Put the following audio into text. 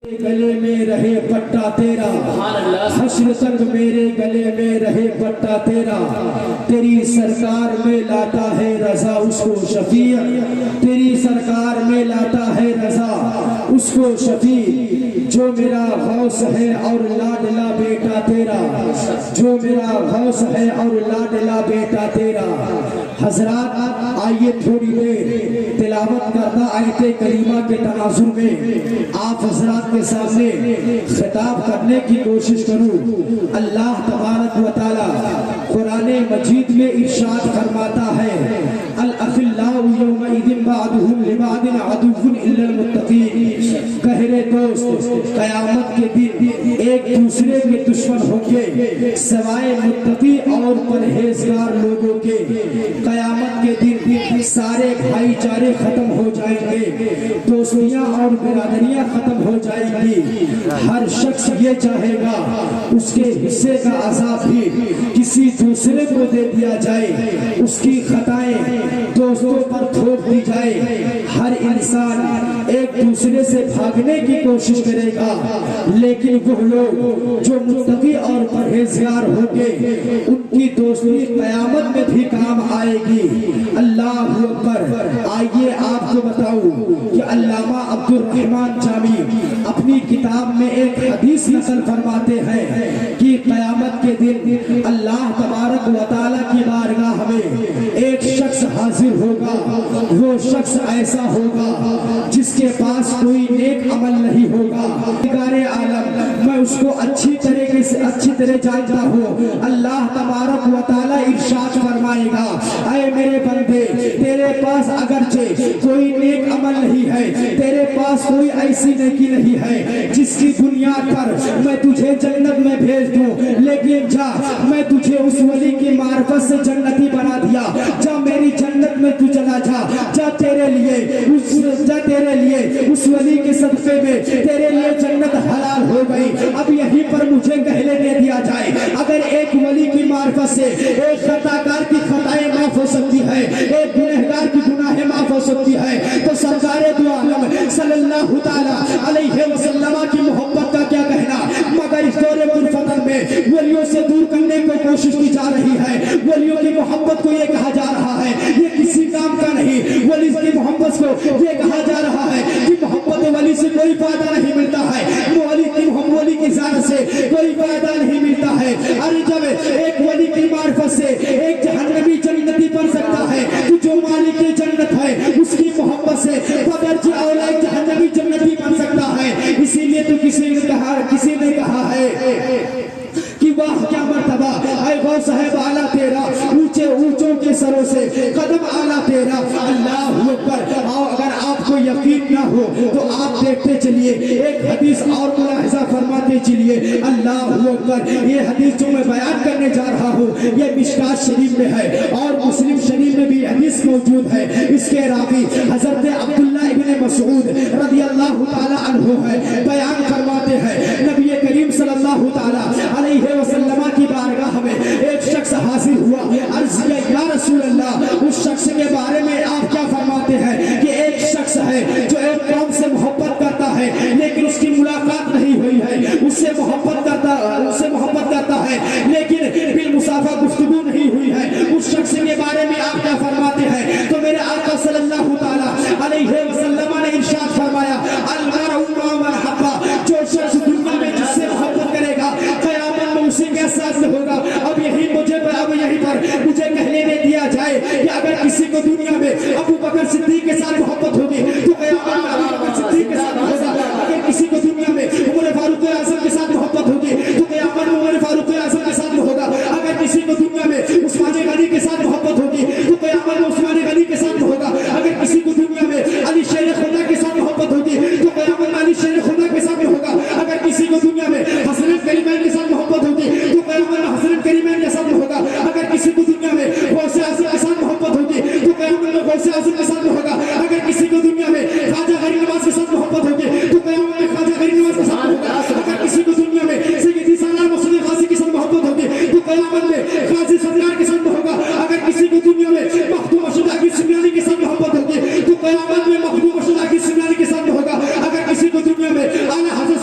گلے میں رہے پٹا تیرا، حشر تک میرے گلے میں رہے پٹا تیرا، تیری سرکار میں لاتا ہے رضا اس کو شفیع، تیری سرکار میں لاتا ہے رضا اس کو شفیع، جو میرا غوث ہے اور لاڈلا بیٹا تیرا، جو میرا غوث ہے اور لاڈلا بیٹا تیرا۔ حضرات آئیے تھوڑی دیر تلاوت کرتا آیت کریمہ کے تناظر میں آپ حضرات کے سامنے خطاب کرنے کی کوشش کروں۔ اللہ تبارک و تعالی قرآن مجید میں ارشاد فرماتا ہے الاخلاء یومئذ بعضهم لبعض عدو الا المتقین، گہرے دوست قیامت کے دن ایک دوسرے کے دشمن ہوں گے سوائے متقی اور پرہیزگار لوگوں کے۔ قیامت کے دن سارے بھائی چارے ختم ہو جائیں گے، دوستیاں اور برادریاں ختم ہو جائیں گی، ہر شخص یہ چاہے گا اس کے حصے کا عذاب بھی کسی دوسرے کو دے دیا جائے، اس کی خطائیں دوستوں پر تھوپ دی جائے، ہر انسان ایک دوسرے سے بھاگنے کی کوشش کرے گا، لیکن وہ لوگ جو متقی اور پرہیزگار ہوں گے ان کی دوستی قیامت میں بھی کام آئے گی۔ اللہ اکبر۔ آئیے آپ کو بتاؤں کہ علامہ عبد الرحمن جامی اپنی کتاب میں ایک حدیث نقل فرماتے ہیں کہ قیامت کے دن اللہ تبارک و تعالیٰ کی بارگاہ میں ایک شخص حاضر ہوگا، وہ شخص ایسا ہوگا جس کے پاس کوئی نیک عمل نہیں ہوگا۔ نگارِ عالم میں اس کو اچھی طرح جانتا ہوں۔ اللہ تبارک و تعالیٰ ارشاد فرمائے گا اے میرے بندے، تیرے پاس اگرچہ کوئی نیک عمل نہیں ہے، تیرے پاس کوئی ایسی نیکی نہیں ہے جس کی بنیاد پر میں تجھے جنت میں بھیج دوں، لیکن جا میں تجھے اس ولی کی معرفت سے جنتی بنا دیا، جا میری جنت میں تو چلا جا، جا تیرے لیے اس ولی کے صدقے میں تیرے لیے جنت حلال ہو گئی۔ اب یہیں پر مجھے کہنے دے دیا جائے، اگر ایک ولی کی معرفت سے ایک خطاکار کی خطائیں معاف ہو سکتی ہے، ایک گنہگار کی گناہیں معاف ہو سکتی ہے، تو سرکار دو عالم صلی اللہ تعالیٰ علیہ وسلم کی محبت کا کیا کہنا۔ مگر اس دور پرفتن میں ولیوں سے دور کرنے کو کوشش کی جا رہی ہے، ولیوں کی محبت کو یہ کہا جا رہا ہے یہ کسی کام کا نہیں، ولی کی محبت کو یہ کہا جا رہا ہے کہ محبت ولی سے کوئی فائدہ نہیں ملتا ہے، ولی کی ذات سے کوئی فائدہ نہیں ملتا ہے۔ ارے جب ایک ولی کی معرفت سے ایک جہنمی جنتی بن سکتا ہے تو جو مالک جنت ہے اس کی محبت سے بغیر اولا ایک جہنمی جنتی بن سکتا ہے۔ اسی لیے تو کسی نے کہا ہے کہ واہ کیا مرتبہ اے غوث ہے بالا تیرا، اونچے اونچوں کے سروں سے قدم آلا تیرا۔ اللہ اکبر۔ اگر آپ کو یقین نہ ہو تو آپ دیکھتے چلیے، ایک حدیث اور ملاحظہ فرماتے چلیے۔ اللہ اکبر۔ یہ حدیث جو میں بیان کرنے جا رہا ہوں یہ مشکات شریف میں ہے اور مسلم شریف میں بھی حدیث موجود ہے۔ اس کے راوی حضرت عبداللہ ابن مسعود رضی اللہ تعالی عنہ ہے، بیان فرماتے ہیں نبی کریم صلی اللہ تعالی علیہ وسلم کی بارگاہ میں ایک شخص حاضر ہوا، عرض کیا یا رسول اللہ اس شخص کے بارے میں آپ کیا فرماتے ہیں کہ ایک شخص ہے جو ایک قوم سے محبت کرتا ہے لیکن اس کی ملاقات نہیں ہوئی ہے، اس سے محبت کرتا ہے لیکن بالمصافحہ گفتگو نہیں ہوئی ہے، اس شخص کے بارے میں آپ کیا فرماتے ہیں؟ تو میرے آقا صلی اللہ تعالی علیہ وسلم نے ارشاد فرمایا المرء مع من احب، جو شخص دنیا میں جس سے محبت کرے گا قیامت میں اسی کے ساتھ ہوگا۔ اب یہیں پر مجھے کہنے دے دیا جائے کہ اگر کسی کو دنیا میں ابو بکر صدیق کے ساتھ محبت ہوگی تو قیامت میں ابو بکر صدیق کے ساتھ ہوگا، اگر کسی کو دنیا میں عمر فاروق اعظم کے ساتھ محبت ہوگی تو قیامت میں عمر فاروق اعظم کے ساتھ ہوگا، اگر کسی کو دنیا میں عثمان غنی کے ساتھ محبت ہوگی تو قیامت میں عثمان غنی کے ساتھ ہوگا، اگر کسی کو دنیا میں علی شیر خدا کے ساتھ محبت ہوگی تو قیامت میں علی شیر خدا کے ساتھ ہوگا، اگر کسی کو دنیا میں حضرت کریمین کے ساتھ محبت ہوگی تو قیامت میں حضرت کریمین کے ساتھ ہوگا، اگر کسی کو دنیا میں غوث اعظم کے ساتھ محبت ہوگی تو قیامت میں غوث اعظم کے ساتھ ہوگا، اگر کسی کو دنیا میں خواجہ غریب نواز کے ساتھ محبت ہوگی تو قیامت میں خواجہ غریب نواز کے ساتھ ہوگا، اگر کسی کو دنیا میں سیدی سالار مسعود غازی کے ساتھ محبت ہوگی تو قیامت میں غازی سرکار کے ساتھ ہوگا، اگر کسی کو دنیا میں مخدوم ارشد عقیل سمیانی کے ساتھ محبت ہوگی تو قیامت میں مخدوم ارشد عقیل سمیانی کے ساتھ ہوگا، اگر کسی کو دنیا میں اعلیٰ حضرت